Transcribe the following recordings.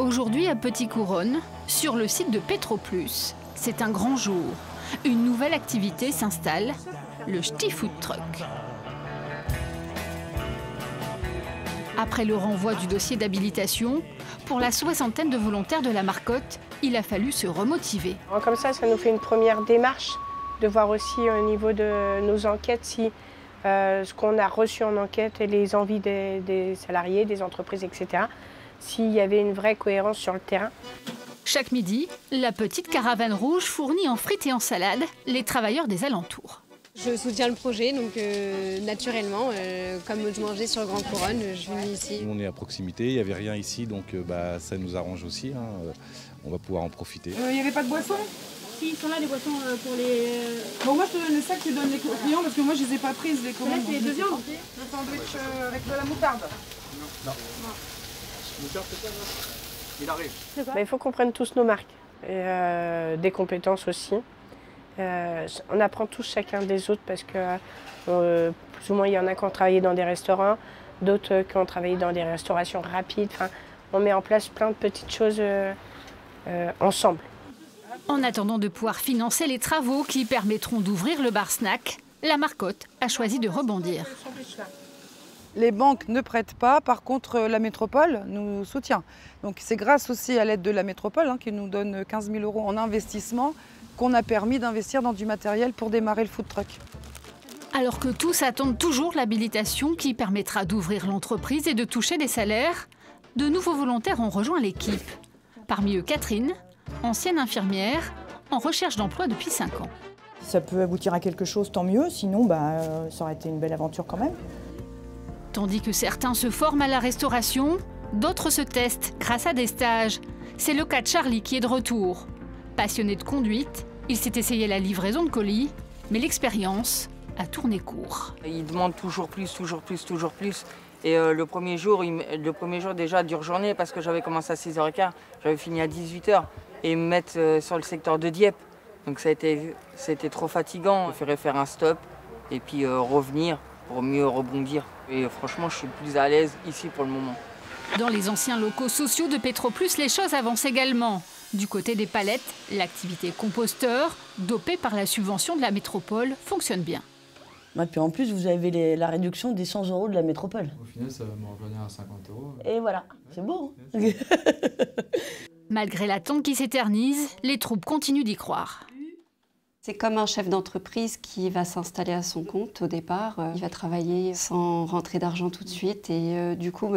Aujourd'hui à Petit-Couronne, sur le site de Petroplus, c'est un grand jour. Une nouvelle activité s'installe, le Ch'ti Food Truck. Après le renvoi du dossier d'habilitation, pour la soixantaine de volontaires de la Marcotte, il a fallu se remotiver. Comme ça nous fait une première démarche de voir aussi au niveau de nos enquêtes si ce qu'on a reçu en enquête et les envies des salariés, des entreprises, etc., s'il y avait une vraie cohérence sur le terrain. Chaque midi, la petite caravane rouge fournit en frites et en salade les travailleurs des alentours. Je soutiens le projet, donc naturellement, comme je mangeais sur Grand Couronne, je viens ici. On est à proximité, il n'y avait rien ici, donc ça nous arrange aussi. On va pouvoir en profiter. Il n'y avait pas de boissons? Si, ils sont là les boissons pour les... Bon, moi je te donne les sacs, tu donnes les clients parce que moi je les ai pas prises, les commandes. Là c'est de viande. Un sandwich avec de la moutarde. Non. Moutarde, c'est ça, là? Il arrive. Il faut qu'on prenne tous nos marques, et, des compétences aussi. On apprend tous chacun des autres parce que plus ou moins il y en a qui ont travaillé dans des restaurants, d'autres qui ont travaillé dans des restaurations rapides. Enfin, on met en place plein de petites choses ensemble. En attendant de pouvoir financer les travaux qui permettront d'ouvrir le bar-snack, la Marcotte a choisi de rebondir. Les banques ne prêtent pas, par contre la métropole nous soutient. Donc c'est grâce aussi à l'aide de la métropole qui nous donne 15 000 € en investissement qu'on a permis d'investir dans du matériel pour démarrer le food truck. Alors que tous attendent toujours l'habilitation qui permettra d'ouvrir l'entreprise et de toucher des salaires, de nouveaux volontaires ont rejoint l'équipe. Parmi eux Catherine, ancienne infirmière, en recherche d'emploi depuis 5 ans. Si ça peut aboutir à quelque chose, tant mieux, sinon ça aurait été une belle aventure quand même. Tandis que certains se forment à la restauration, d'autres se testent grâce à des stages. C'est le cas de Charlie qui est de retour. Passionné de conduite, il s'est essayé la livraison de colis, mais l'expérience a tourné court. Il demande toujours plus, toujours plus, toujours plus. Et le premier jour déjà, dure journée, parce que j'avais commencé à 6h15, j'avais fini à 18h, et me mettre sur le secteur de Dieppe. Donc ça a été trop fatigant. Je préférais faire un stop et puis revenir pour mieux rebondir. Et franchement, je suis plus à l'aise ici pour le moment. Dans les anciens locaux sociaux de Petroplus, les choses avancent également. Du côté des palettes, l'activité composteur, dopée par la subvention de la métropole, fonctionne bien. Et puis en plus, vous avez la réduction des 100 € de la métropole. Au final, ça va me revenir à 50 €. Et voilà, c'est beau. Malgré l'attente qui s'éternise, les troupes continuent d'y croire. C'est comme un chef d'entreprise qui va s'installer à son compte au départ. Il va travailler sans rentrer d'argent tout de suite. Et du coup,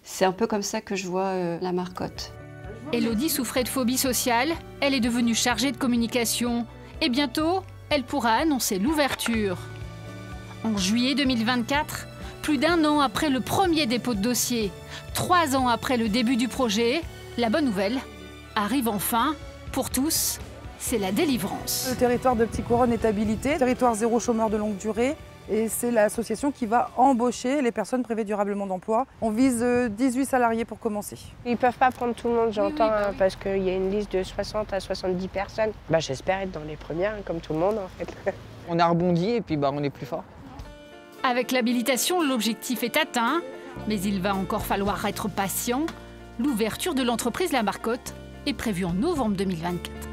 c'est un peu comme ça que je vois la Marcotte. Élodie souffrait de phobie sociale. Elle est devenue chargée de communication. Et bientôt, elle pourra annoncer l'ouverture. En juillet 2024, plus d'1 an après le premier dépôt de dossier, 3 ans après le début du projet, la bonne nouvelle arrive enfin pour tous. C'est la délivrance. Le territoire de Petit-Couronne est habilité, territoire zéro chômeur de longue durée. Et c'est l'association qui va embaucher les personnes privées durablement d'emploi. On vise 18 salariés pour commencer. Ils ne peuvent pas prendre tout le monde, j'entends, parce qu'il y a une liste de 60 à 70 personnes. J'espère être dans les premières, comme tout le monde en fait. On a rebondi et puis on est plus fort. Avec l'habilitation, l'objectif est atteint, mais il va encore falloir être patient. L'ouverture de l'entreprise La Marcotte est prévue en novembre 2024.